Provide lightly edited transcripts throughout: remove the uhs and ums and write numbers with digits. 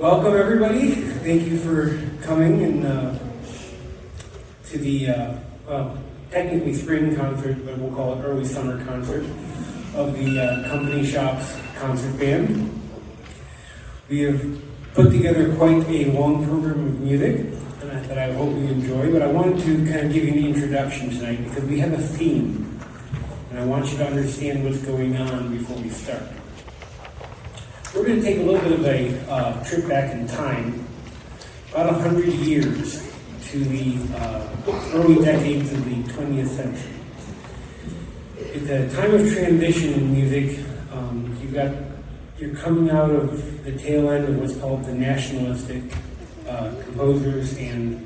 Welcome, everybody. Thank you for coming and to the technically spring concert, but we'll call it early summer concert of the Company Shops Concert Band. We have put together quite a long program of music that I hope you enjoy, but I wanted to kind of give you an introduction tonight because we have a theme, and I want you to understand what's going on before we start. We're going to take a little bit of a trip back in time, about 100 years to the early decades of the 20th century. It's a time of transition in music. You're coming out of the tail end of what's called the nationalistic composers, and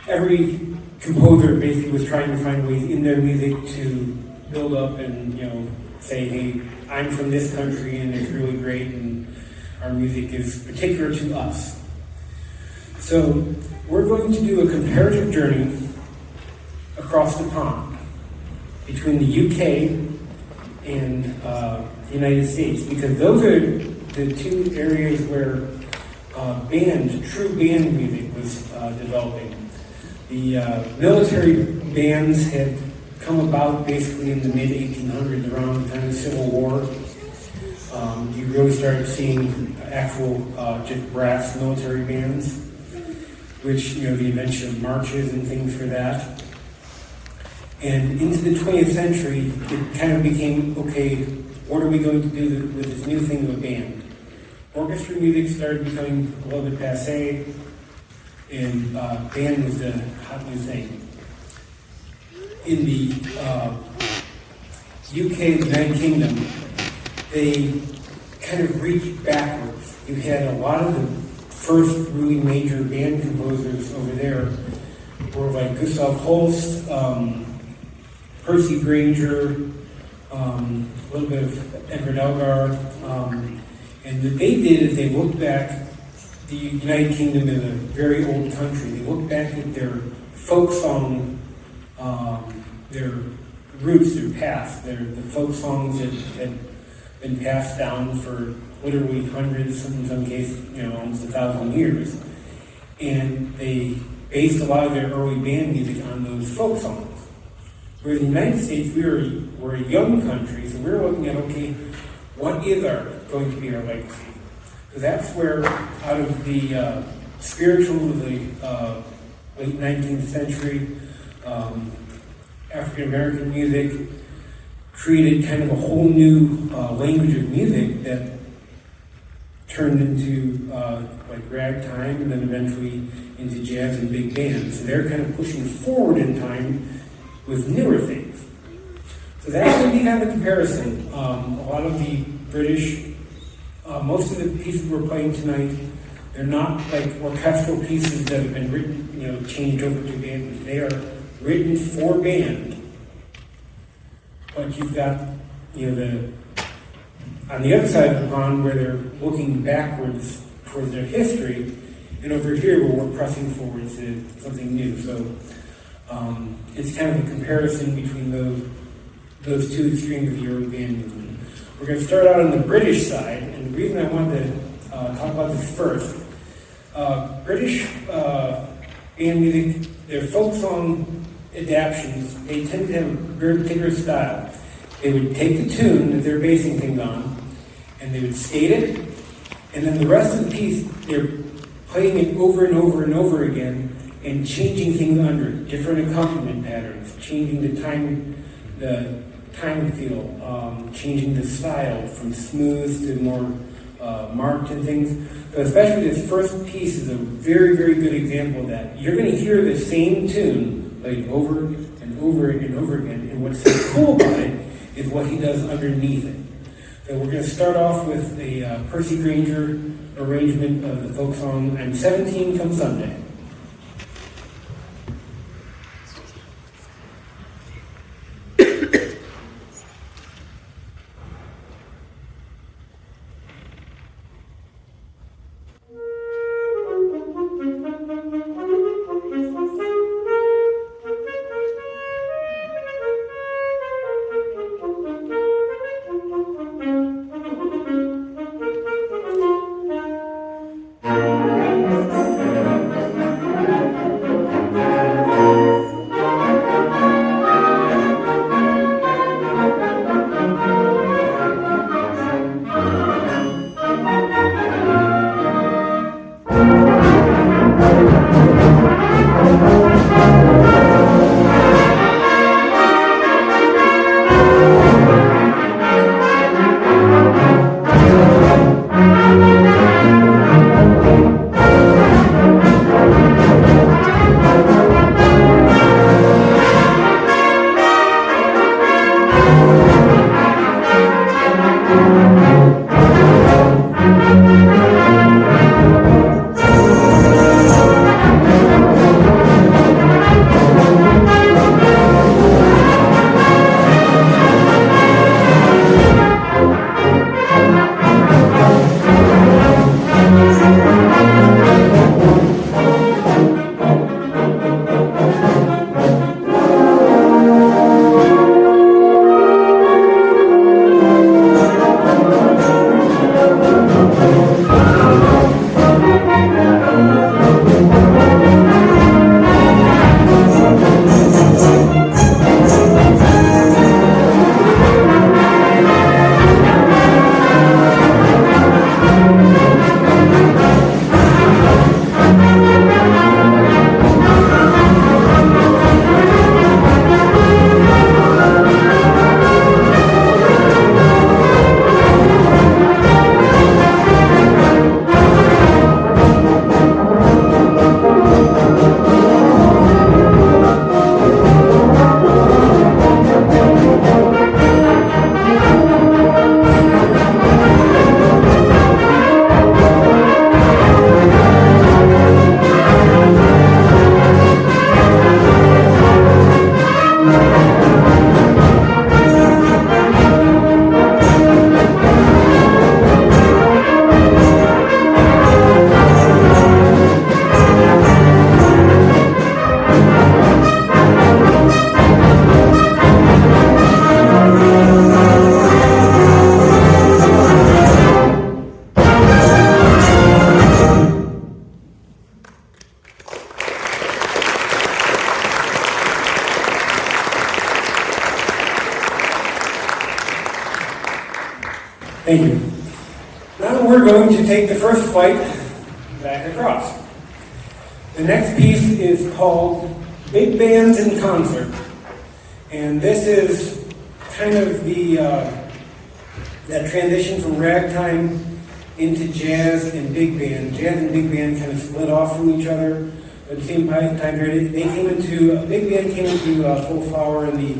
every composer basically was trying to find ways in their music to build up and, say, hey, I'm from this country and it's really great and our music is particular to us. So we're going to do a comparative journey across the pond between the UK and the United States, because those are the two areas where true band music was developing. The military bands had come about basically in the mid-1800s, around the time of the Civil War. You really started seeing actual just brass military bands, which, the invention of marches and things for that. And into the 20th century, it kind of became, okay, what are we going to do with this new thing of a band? Orchestra music started becoming a little bit passé, and band was the hot new thing. In the UK, the United Kingdom, they kind of reached backwards. You had a lot of the first really major band composers over there were like Gustav Holst, Percy Grainger, a little bit of Edward Elgar, and what they did is they looked back. The United Kingdom is a very old country. They looked back at their folk song, their roots, their past, the folk songs that had been passed down for literally hundreds, in some cases, almost 1,000 years. And they based a lot of their early band music on those folk songs. Whereas in the United States, we're a young country, so we're looking at, okay, what is going to be our legacy? So that's where, out of the spirituals of the late 19th century, African American music created kind of a whole new language of music that turned into like ragtime, and then eventually into jazz and big band. So they're kind of pushing forward in time with newer things. So that's going to be kind of a comparison. A lot of the British, most of the pieces we're playing tonight, they're not like orchestral pieces that have been written, changed over to band. They are written for band. But you've got, on the other side of the pond where they're looking backwards towards their history, and over here where we're pressing forward to something new. So it's kind of a comparison between those two extremes of the early band movement. We're going to start out on the British side, and the reason I wanted to talk about this first, British band music, their folk song adaptions, they tend to have a very particular style. They would take the tune that they're basing things on, and they would state it, and then the rest of the piece, they're playing it over and over and over again, and changing things under it, different accompaniment patterns, changing the time feel, changing the style from smooth to more marked and things. So especially this first piece is a very, very good example of that. You're going to hear the same tune played over and over and over again, and what's so cool about it is what he does underneath it. So we're going to start off with a Percy Grainger arrangement of the folk song "I'm 17 Come Sunday." Thank you. Now we're going to take the first flight back across. The next piece is called Big Bands in Concert. And this is kind of that transition from ragtime into jazz and big band. Jazz and big band kind of split off from each other at the same time period. Big band came into full flower in the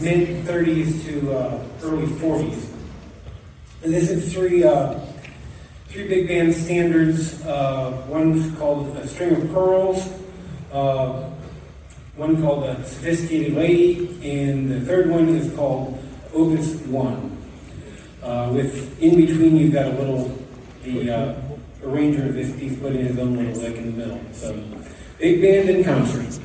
mid 30s to early 40s. And this is three big band standards. One's called A String of Pearls, one called A Sophisticated Lady, and the third one is called Opus 1. With in between, you've got the arranger of this piece put in his own little lick in the middle. So, big band in concert.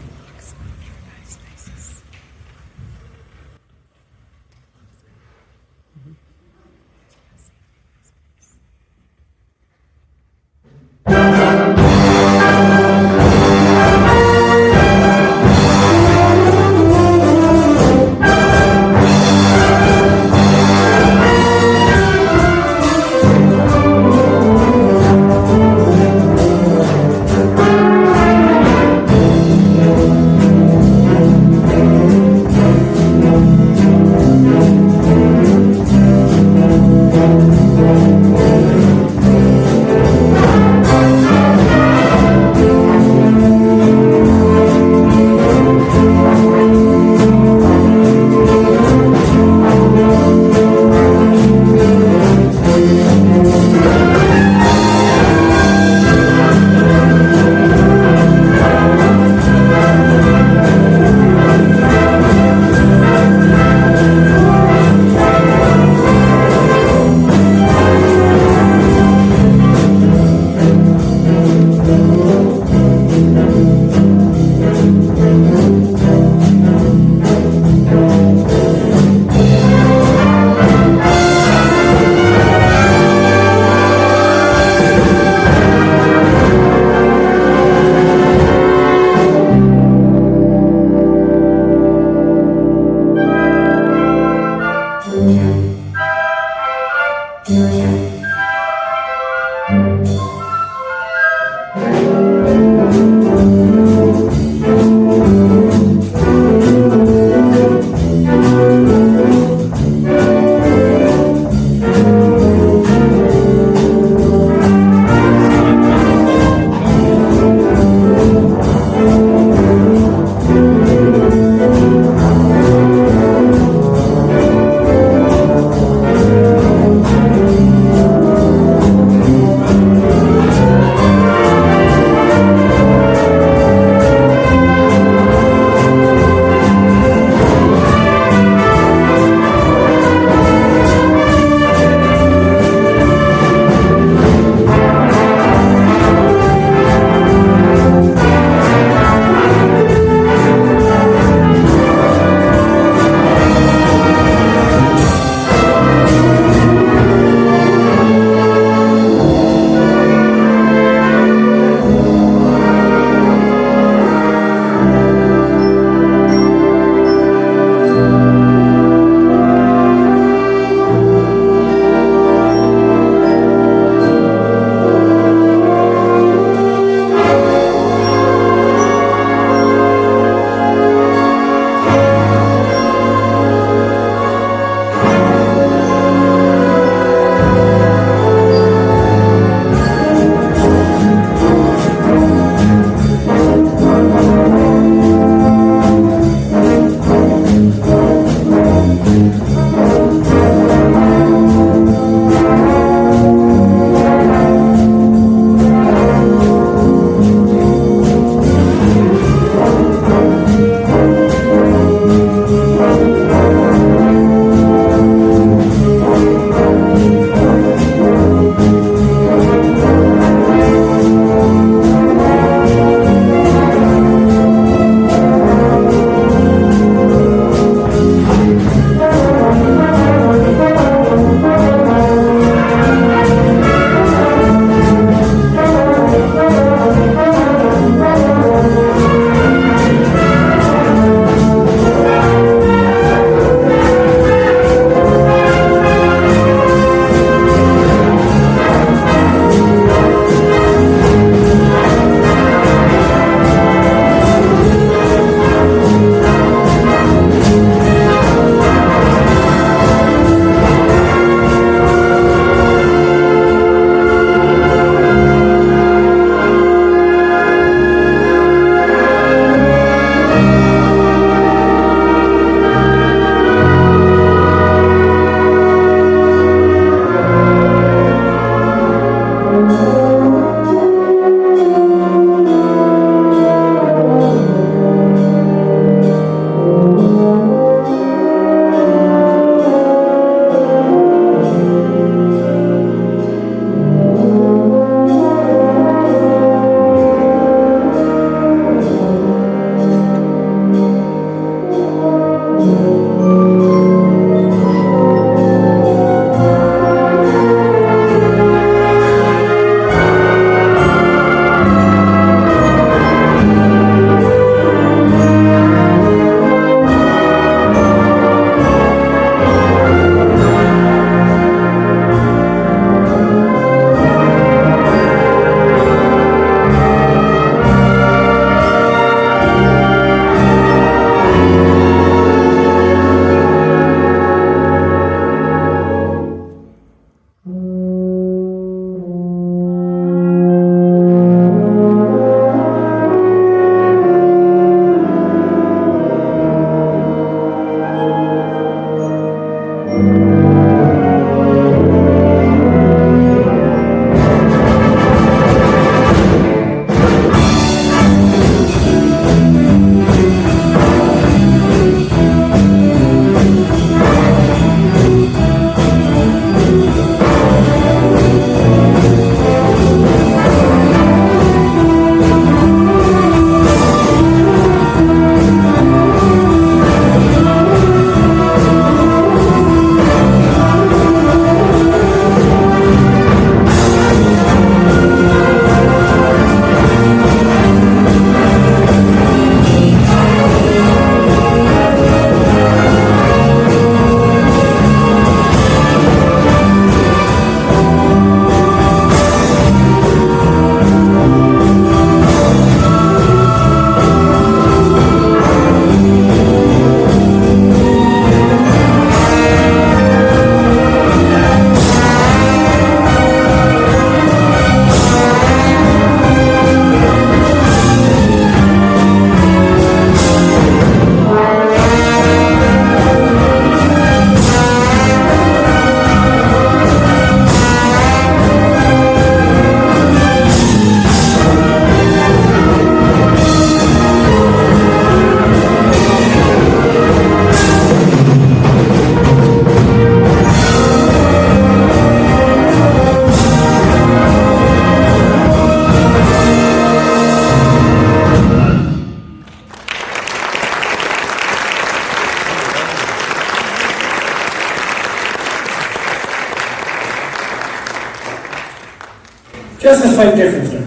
Just a slight difference there.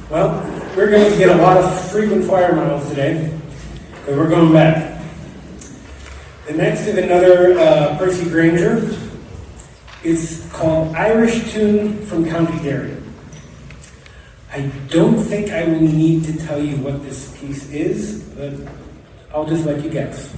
Well, we're going to get a lot of frequent flyer miles today, because we're going back. The next is another Percy Granger. It's called Irish Tune from County Derry. I don't think I will need to tell you what this piece is, but I'll just let you guess.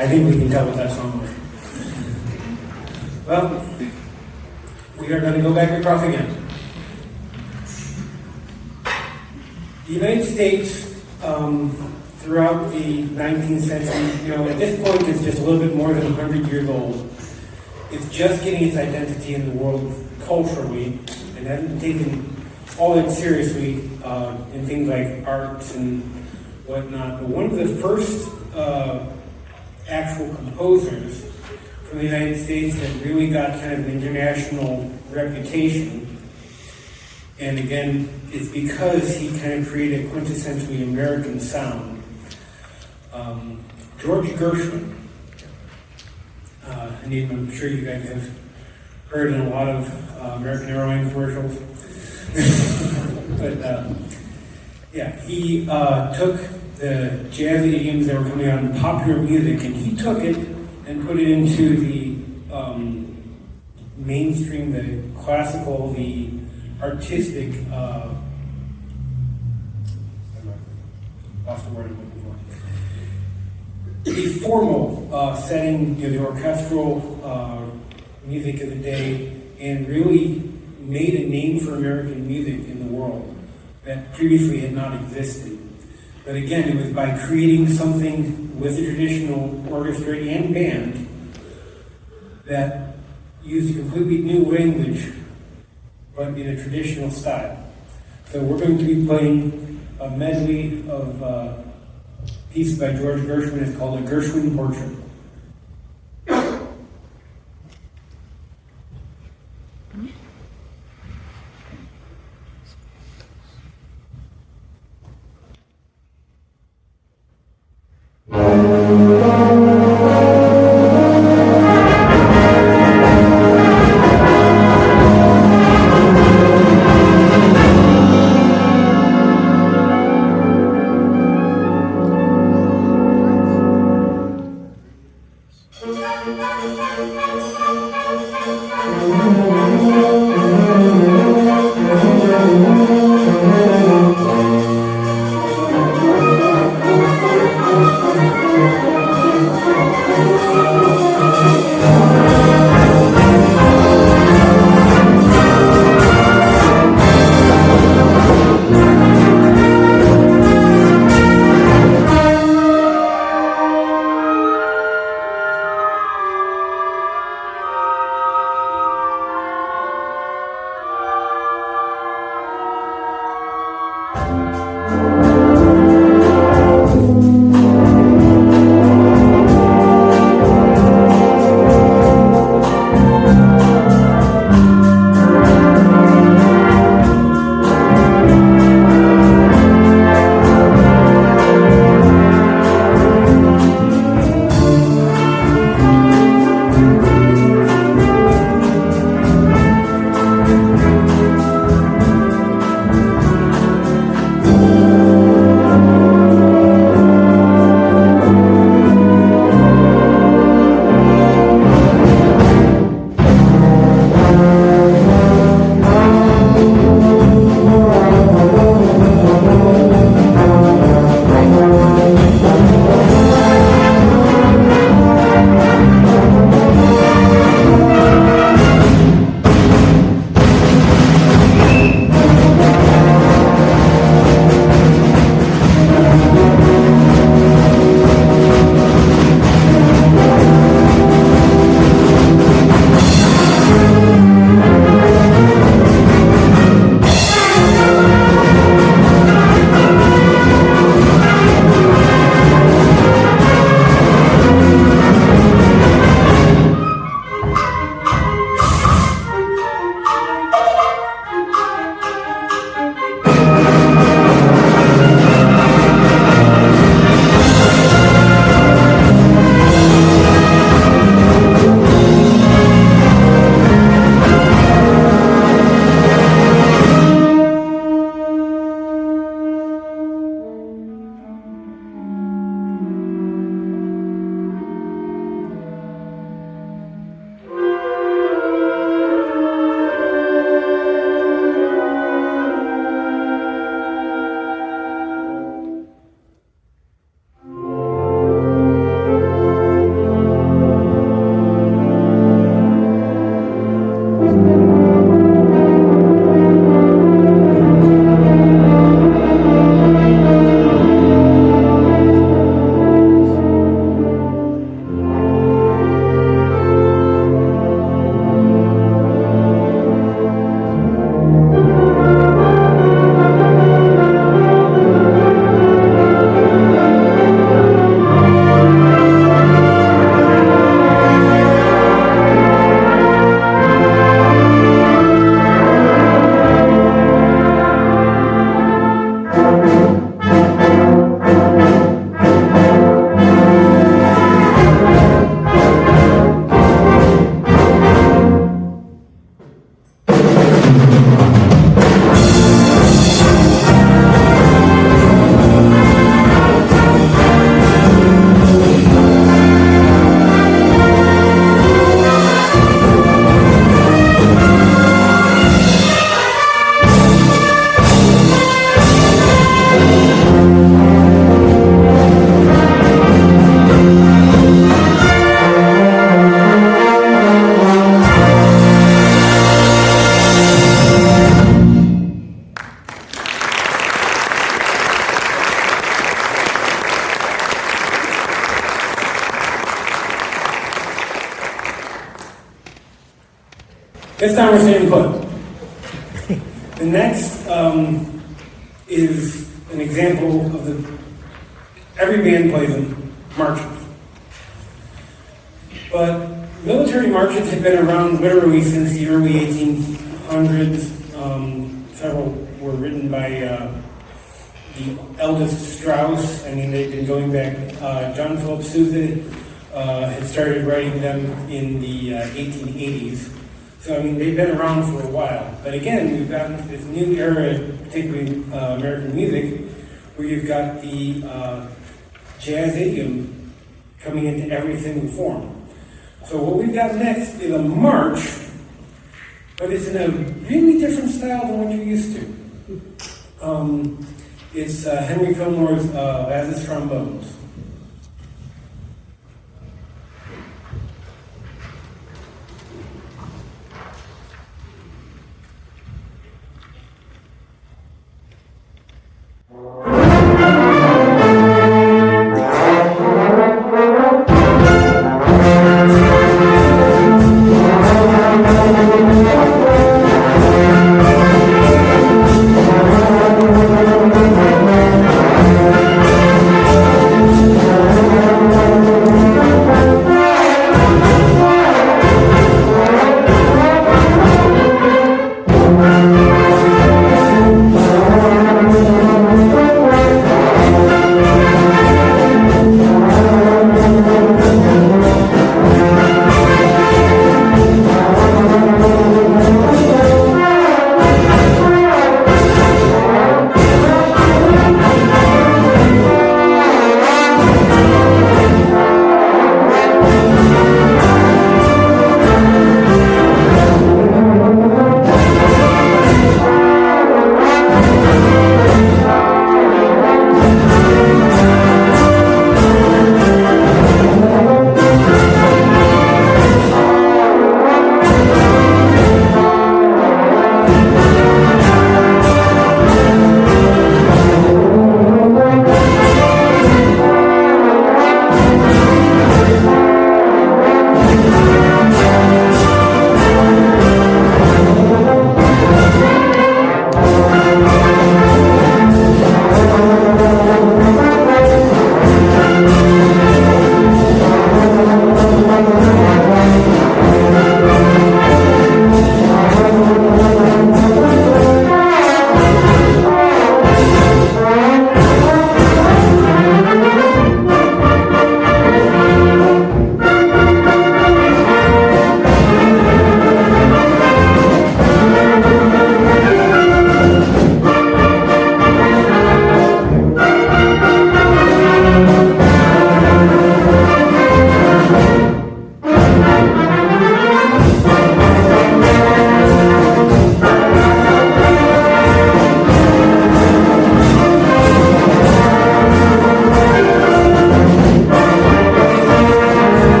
I think we can tell what that song was. Well, we are going to go back across again. The United States, throughout the 19th century, at this point, it's just a little bit more than 100 years old. It's just getting its identity in the world culturally, and hasn't taken all that seriously in things like arts and whatnot. But one of the first actual composers from the United States that really got kind of an international reputation. And again, it's because he kind of created a quintessentially American sound. George Gershwin, a name I'm sure you guys have heard in a lot of American Airlines commercials. But yeah, he took the jazz idioms that were coming out in popular music, and he took it and put it into the mainstream, the classical, the artistic, lost the word I'm looking for. The formal setting, the orchestral music of the day, and really made a name for American music in the world that previously had not existed. But again, it was by creating something with a traditional orchestra and band that used a completely new language, but in a traditional style. So we're going to be playing a medley of pieces by George Gershwin. It's called a Gershwin Portrait. This time we're staying put. The next is an example of every band plays them, marches. But military marches have been around literally since the early 1800s. Several were written by the eldest Strauss. I mean, they've been going back. John Philip Sousa had started writing them in the 1880s. So, I mean, they've been around for a while. But again, we've gotten to this new era, particularly American music, where you've got the jazz idiom coming into every single form. So what we've got next is a march, but it's in a really different style than what you're used to. It's Henry Fillmore's Lazarus Trombones.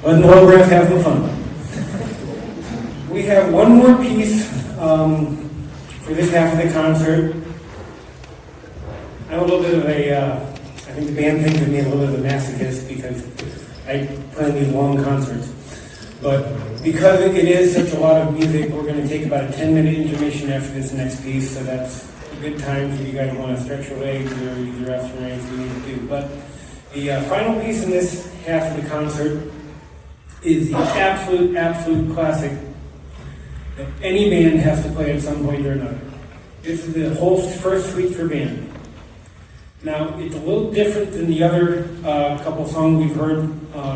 Letting the holograph have some fun. We have one more piece for this half of the concert. I'm a little bit of I think the band thinks of me a little bit of a masochist because I plan these long concerts. But because it is such a lot of music, we're going to take about a 10-minute intermission after this next piece, so that's a good time if you guys want to stretch your legs or use the restroom or anything you need to do. But the final piece in this half of the concert is the absolute classic that any band has to play at some point or another. This is the whole first suite for band. Now, it's a little different than the other couple songs we've heard,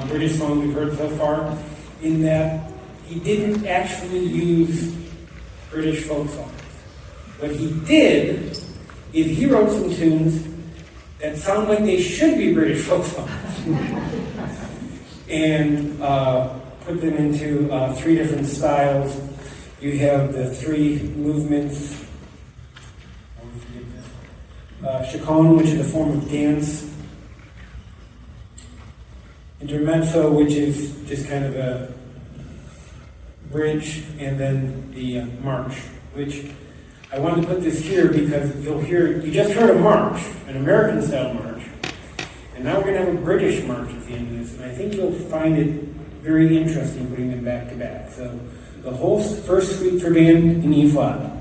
British songs we've heard so far, in that he didn't actually use British folk songs. What he did is he wrote some tunes that sound like they should be British folk songs. And put them into 3 different styles. You have the 3 movements. Chaconne, which is a form of dance. Intermezzo, which is just kind of a bridge, and then the march, which I wanted to put this here because you just heard a march, an American style march, and now we're going to have a British march at the end of this, and I think you'll find it very interesting putting them back to back. So the whole first suite for band in E flat.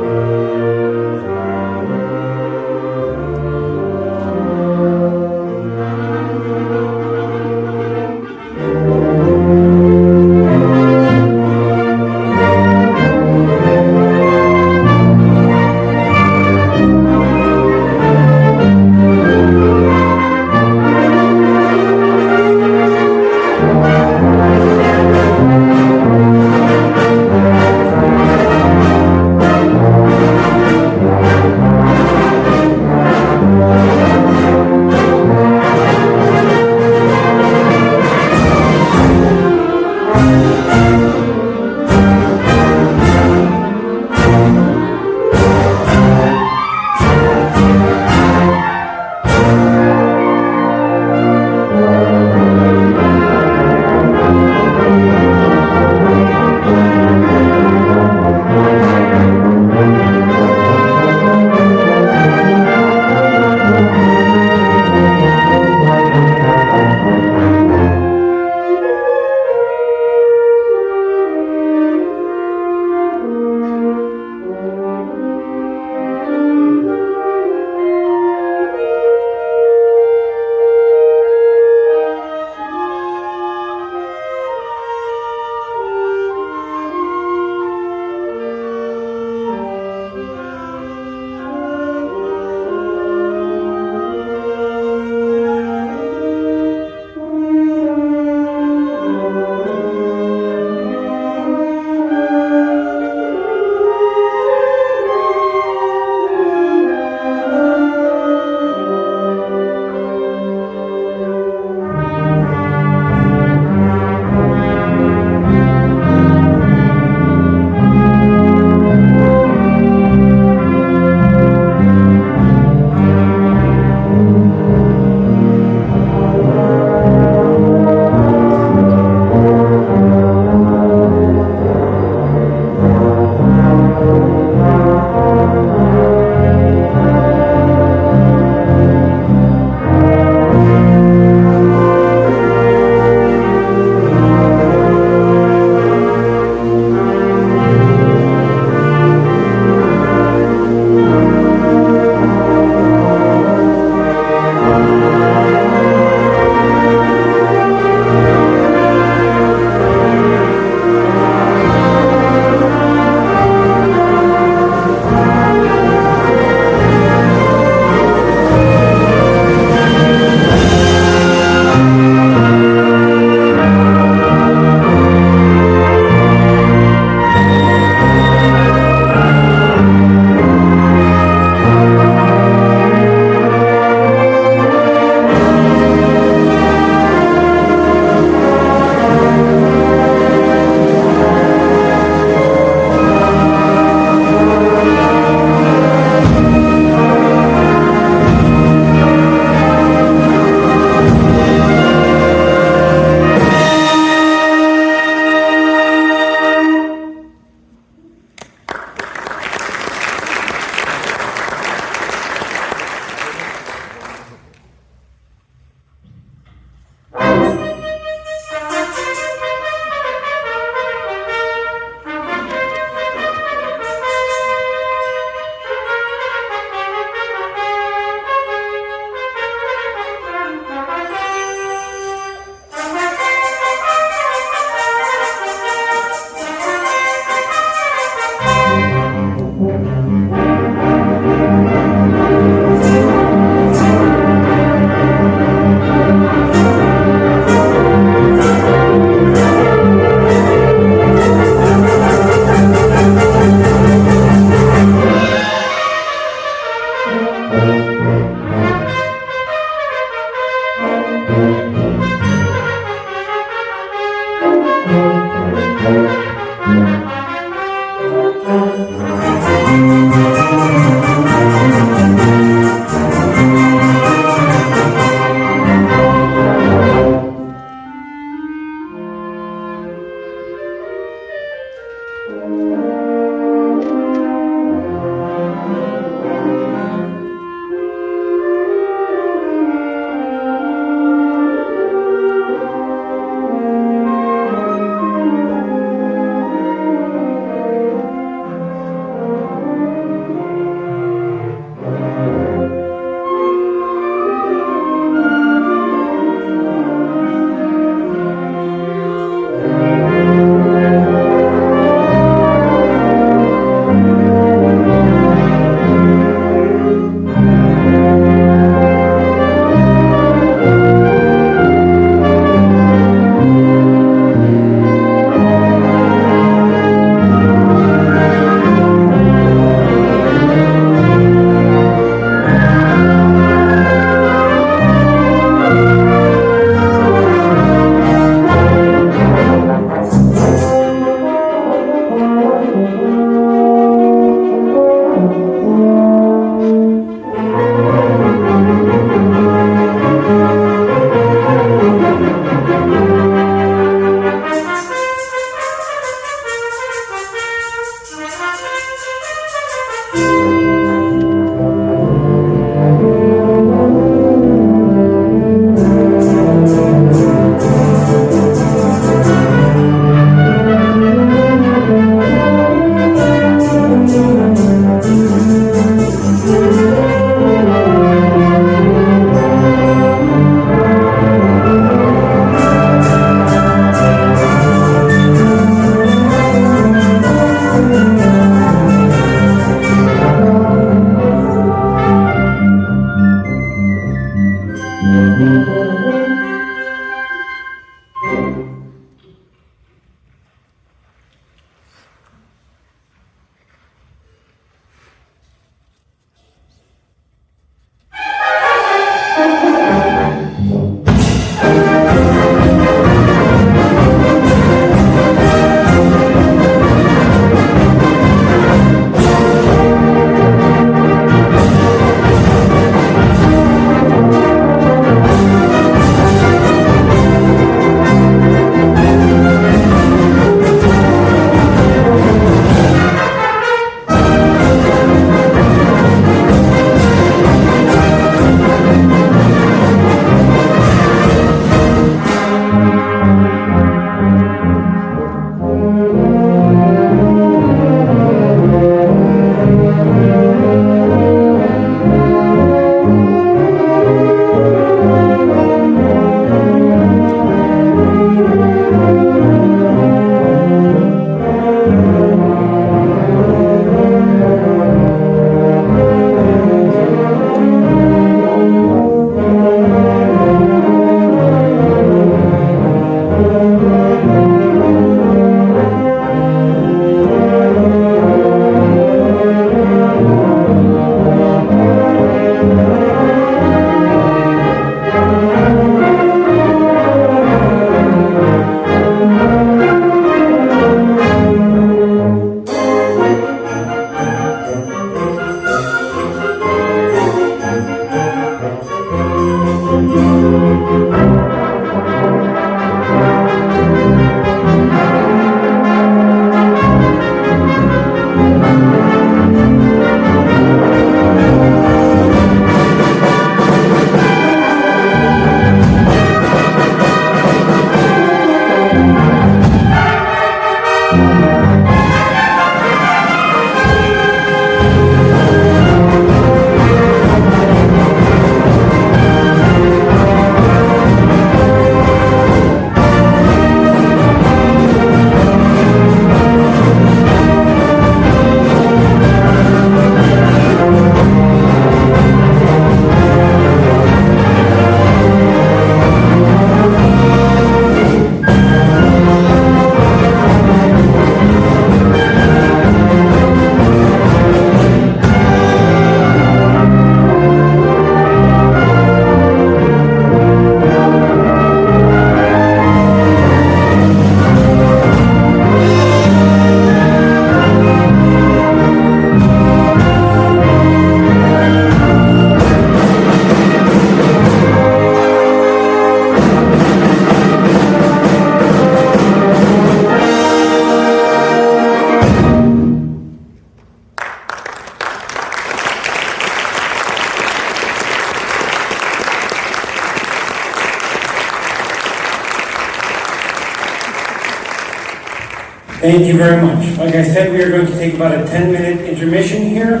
Thank you very much. Like I said, we are going to take about a 10-minute intermission here.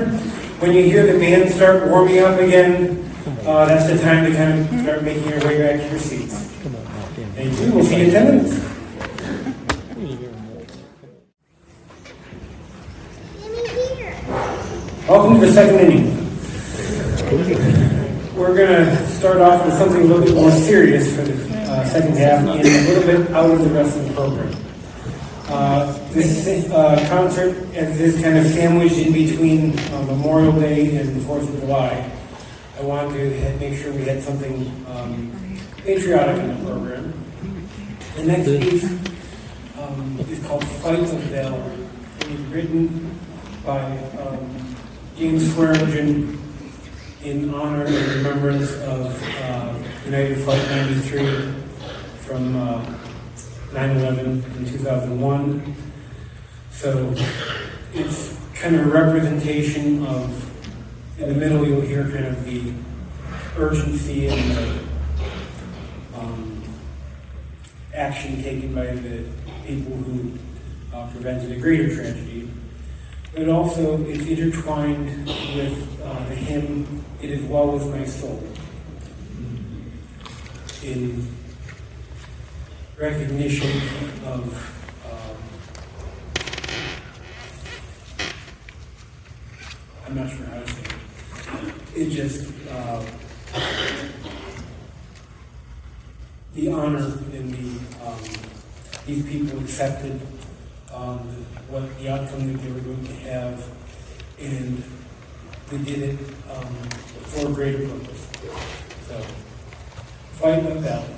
When you hear the band start warming up again, that's the time to kind of start making your way back to your seats. Thank you. We'll see you in 10 minutes. Welcome to the second inning. We're going to start off with something a little bit more serious for the second half and a little bit out of the rest of the program. This concert is kind of sandwiched in between Memorial Day and the 4th of July. I wanted to make sure we had something patriotic in the program. The next piece is called Fight of Valor. It was written by James Swearingen in honor and remembrance of United Flight 93 from 9/11 in 2001. So it's kind of a representation of, in the middle you'll hear kind of the urgency and the action taken by the people who prevented a greater tragedy. But also it's intertwined with the hymn, It Is Well With My Soul, in recognition of I'm not sure how to say it. It just the honor and these people accepted what the outcome that they were going to have, and they did it for a greater purpose. So, Fight of Valor.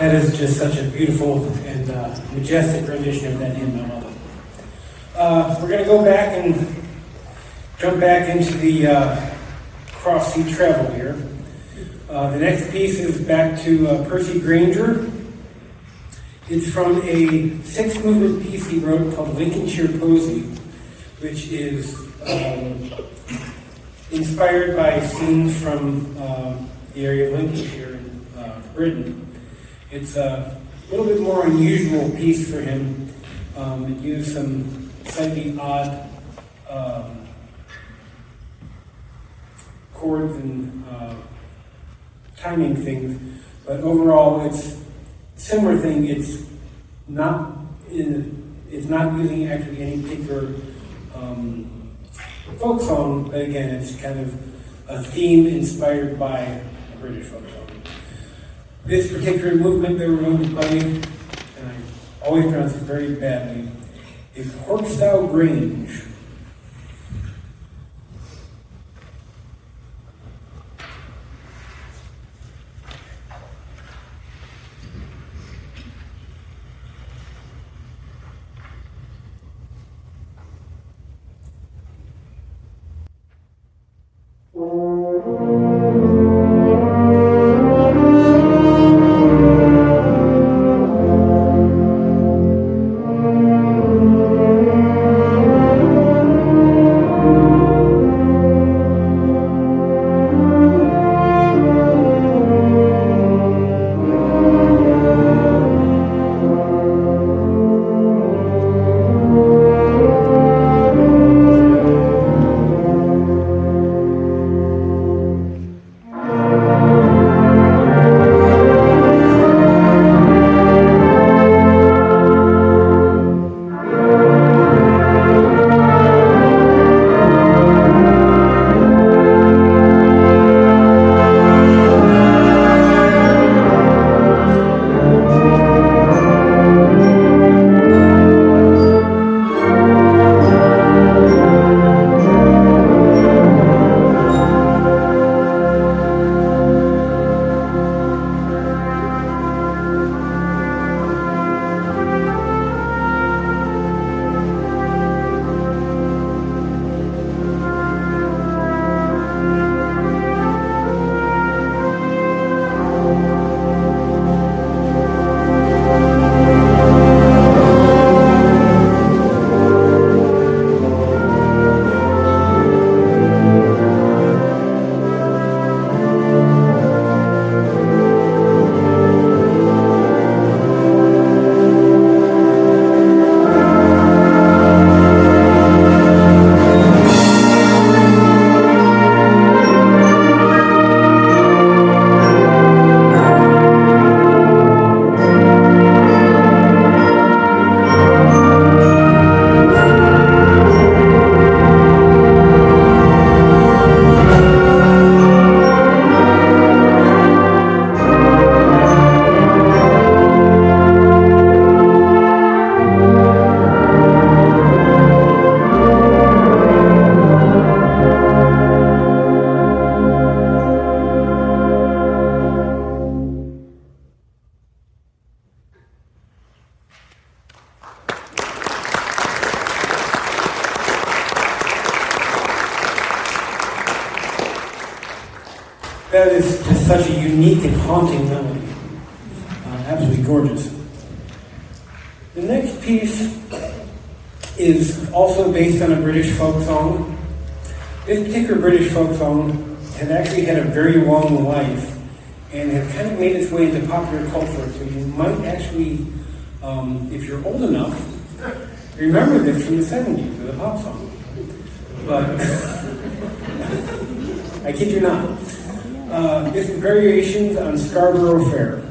That is just such a beautiful and majestic rendition of that hymn. I love it. We're going to go back and jump back into the cross-sea travel here. The next piece is back to Percy Granger. It's from a 6-movement piece he wrote called Lincolnshire Posy, which is inspired by scenes from the area of Lincolnshire in Britain. It's a little bit more unusual piece for him. It used some slightly odd chords and timing things, but overall it's a similar thing. It's not using actually any particular folk song, but again, it's kind of a theme inspired by a British folk song. This particular movement that we're going to play, and I always pronounce it very badly, is Horkstow Grange. That is just such a unique and haunting melody. Absolutely gorgeous. The next piece is also based on a British folk song. This particular British folk song had actually had a very long life and had kind of made its way into popular culture. So you might actually, if you're old enough, remember this from the 70s, as a pop song. But I kid you not. This is Variations on Scarborough Fair.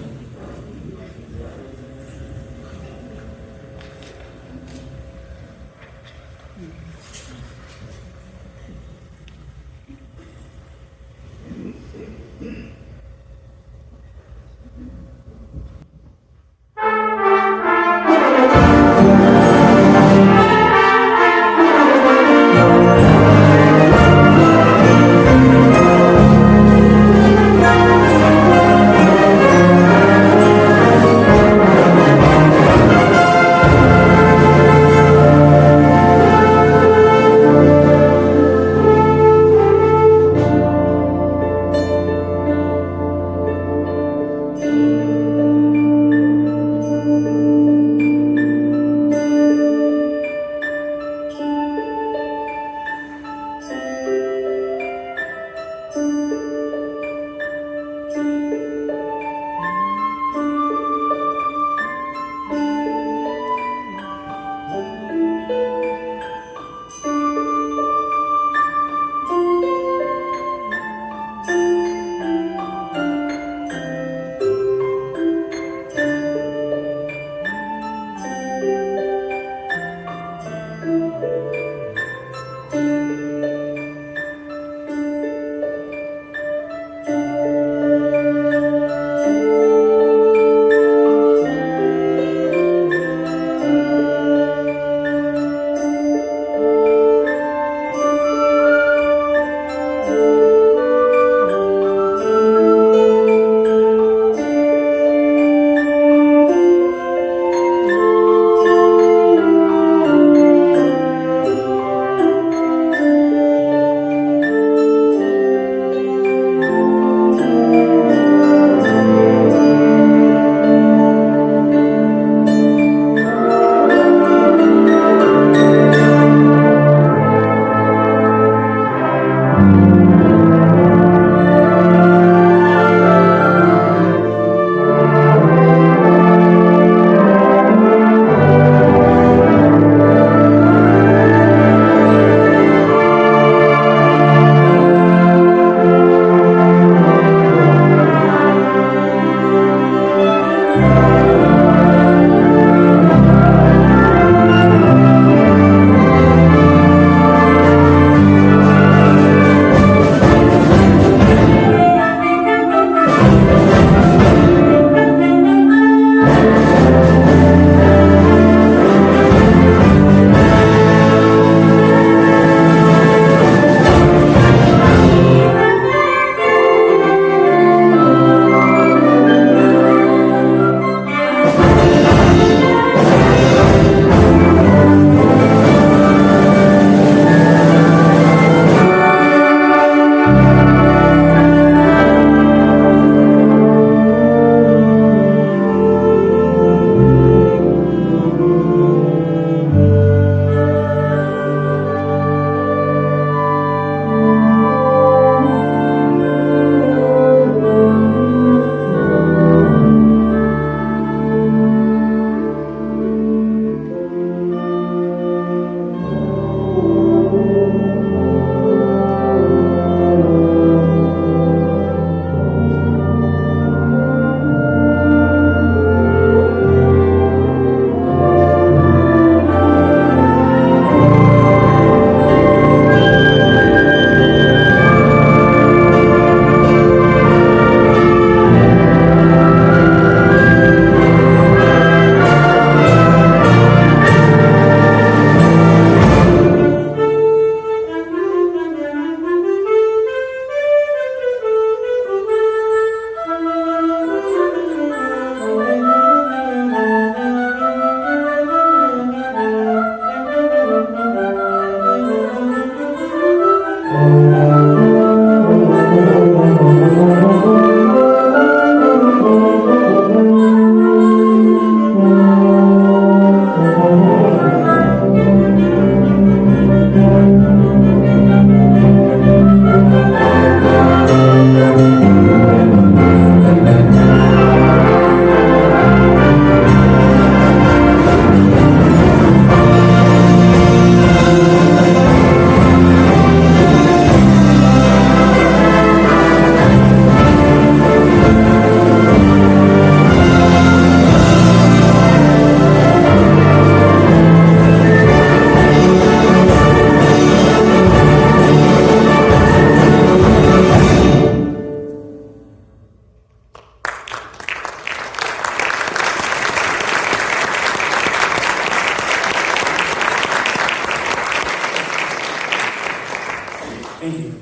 Thank you.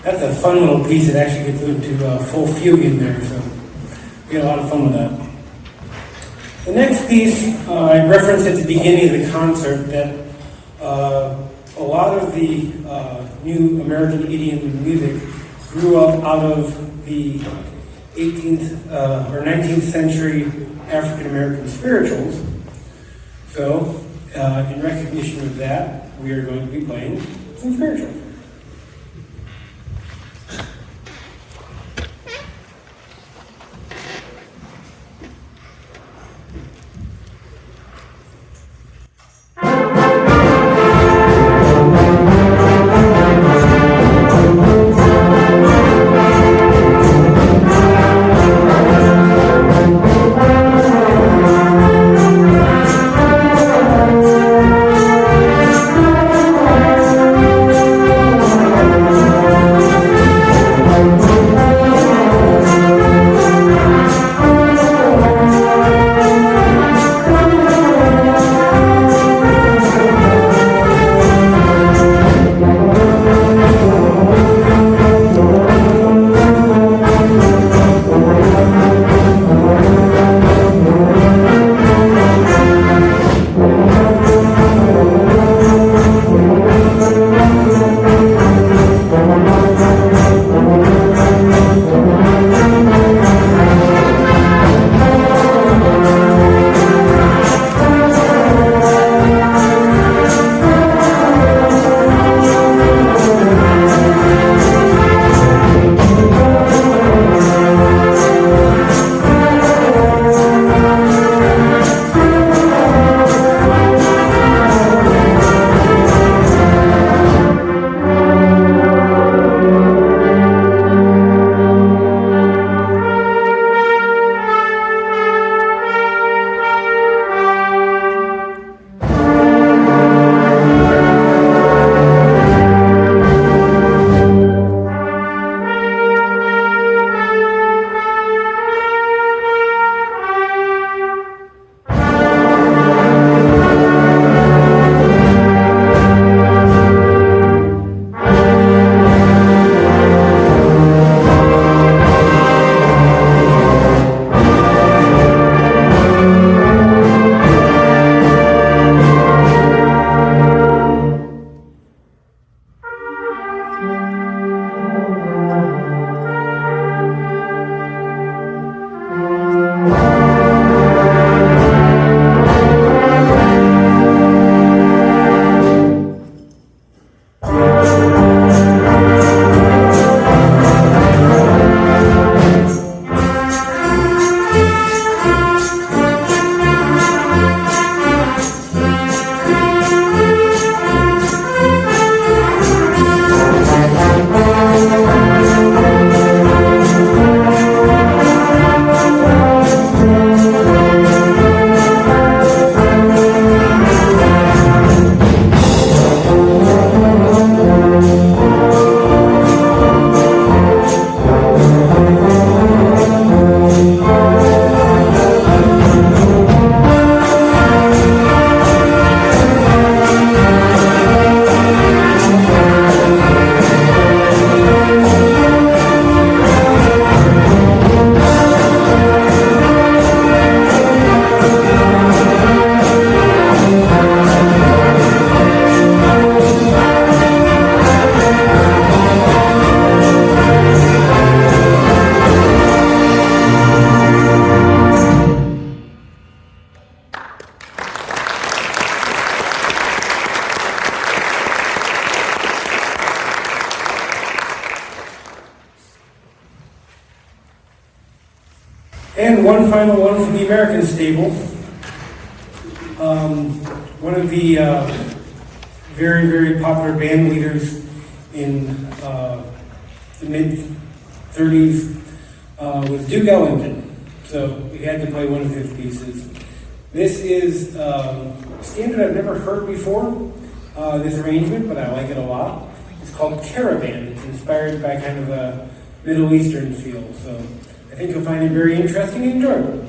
That's a fun little piece. It actually gets into full fugue in there, so we had a lot of fun with that. The next piece I referenced at the beginning of the concert that a lot of the new American idiom music grew up out of the 18th or 19th century African American spirituals. So, in recognition of that, we are going to be playing some spirituals. And one final one from the American stable. One of the very, very popular band leaders in the mid-30s was Duke Ellington. So we had to play one of his pieces. This is a standard I've never heard before, this arrangement, but I like it a lot. It's called Caravan. It's inspired by kind of a Middle Eastern feel. So I think you'll find it very interesting and enjoyable.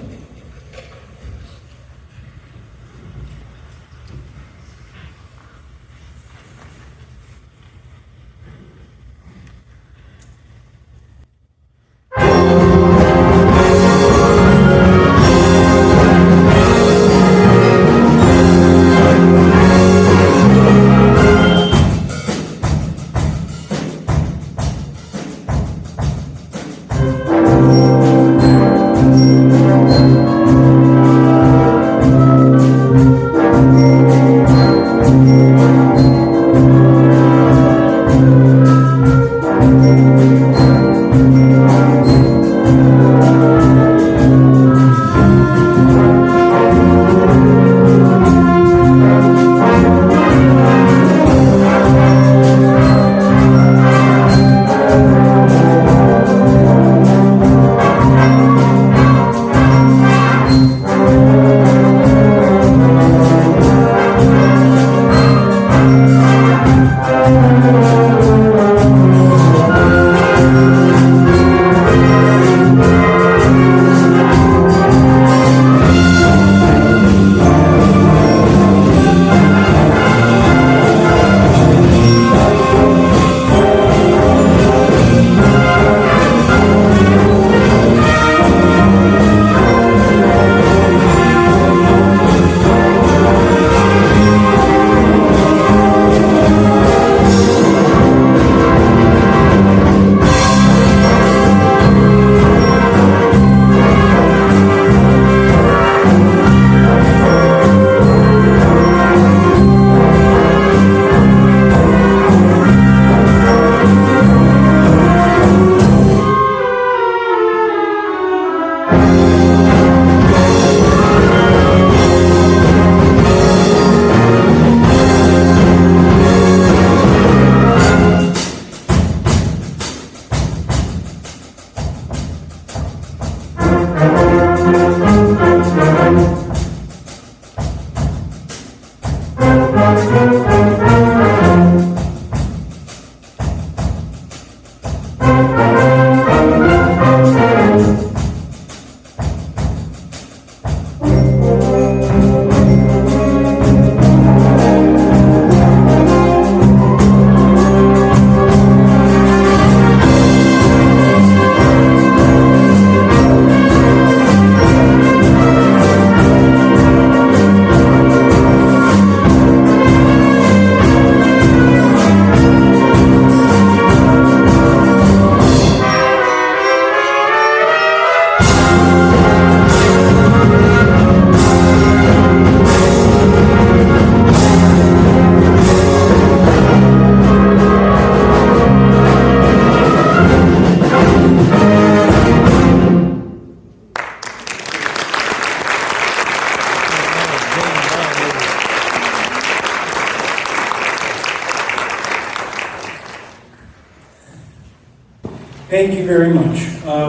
Thank you very much.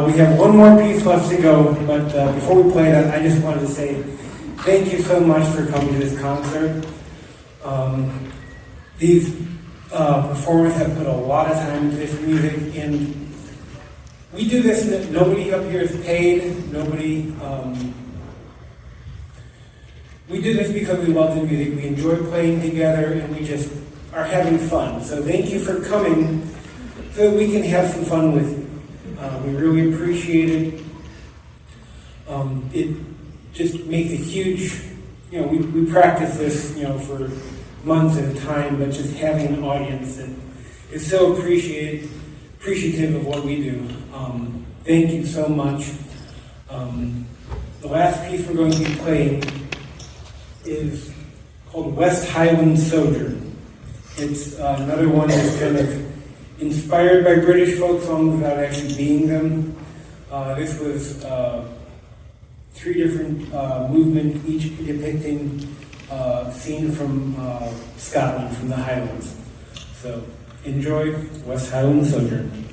We have one more piece left to go, but before we play that, I just wanted to say thank you so much for coming to this concert. These performers have put a lot of time into this music, and we do this, nobody up here is paid, we do this because we love the music, we enjoy playing together, and we just are having fun. So thank you for coming so that we can have some fun with you. We really appreciate it. It just makes a huge, we practice this, for months at a time, but just having an audience that is so appreciative of what we do. Thank you so much. The last piece we're going to be playing is called West Highland Sojourn. It's another one that's kind of inspired by British folk songs without actually being them. This was three different movements, each depicting a scene from Scotland, from the Highlands. So enjoy West Highland Sojourn.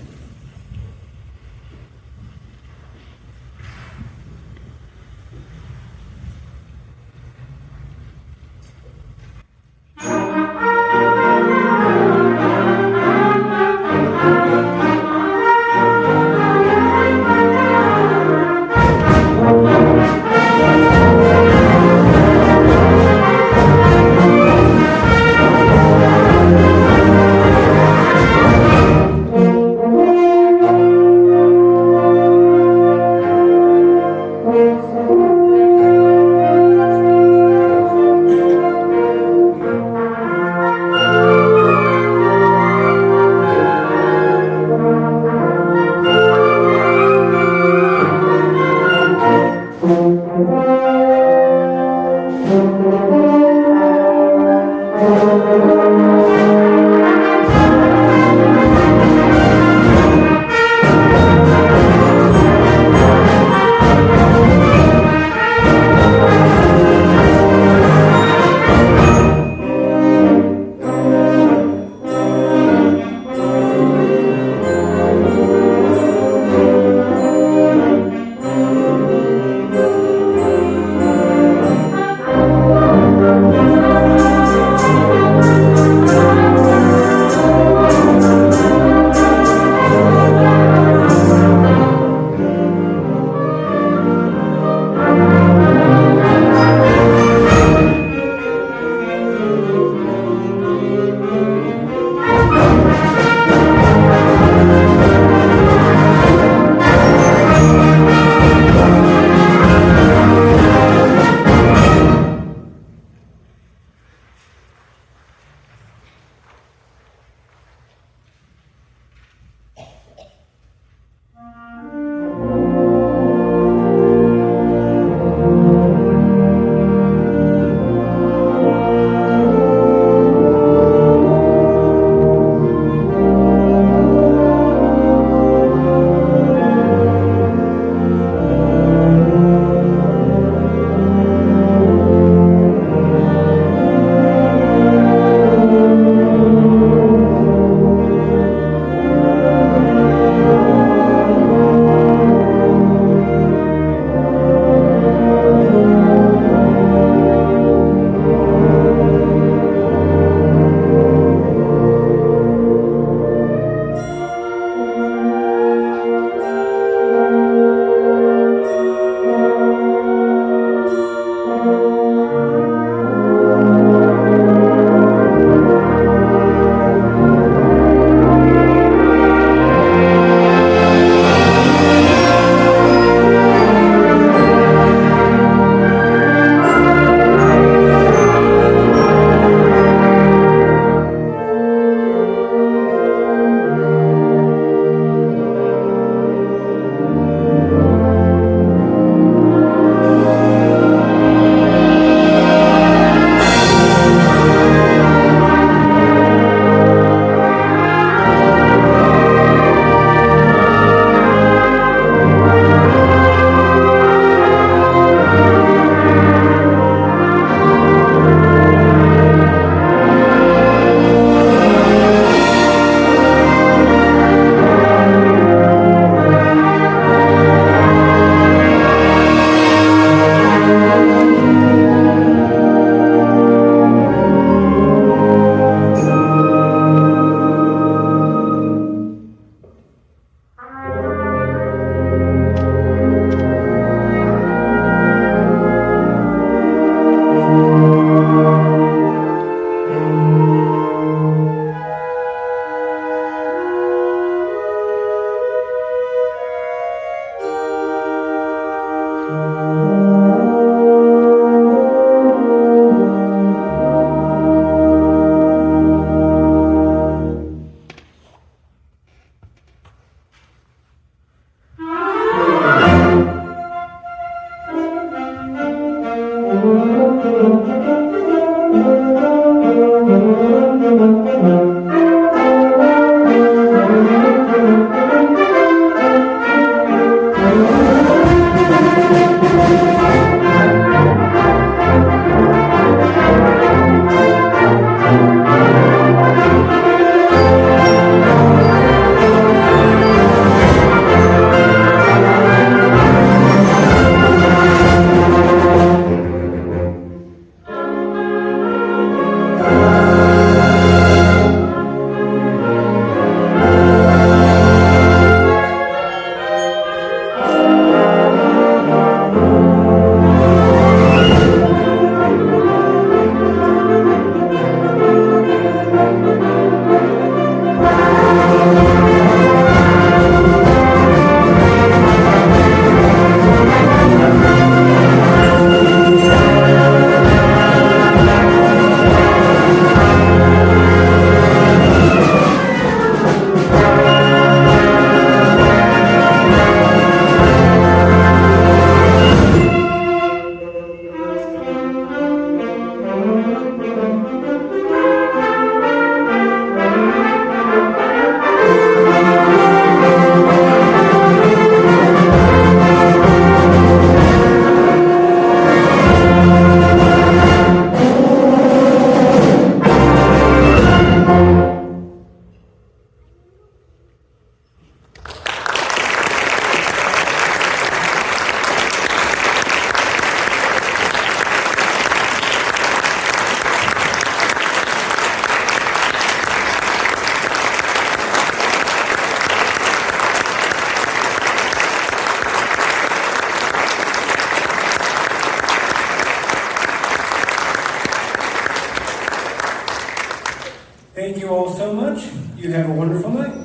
Thank you all so much. You have a wonderful night.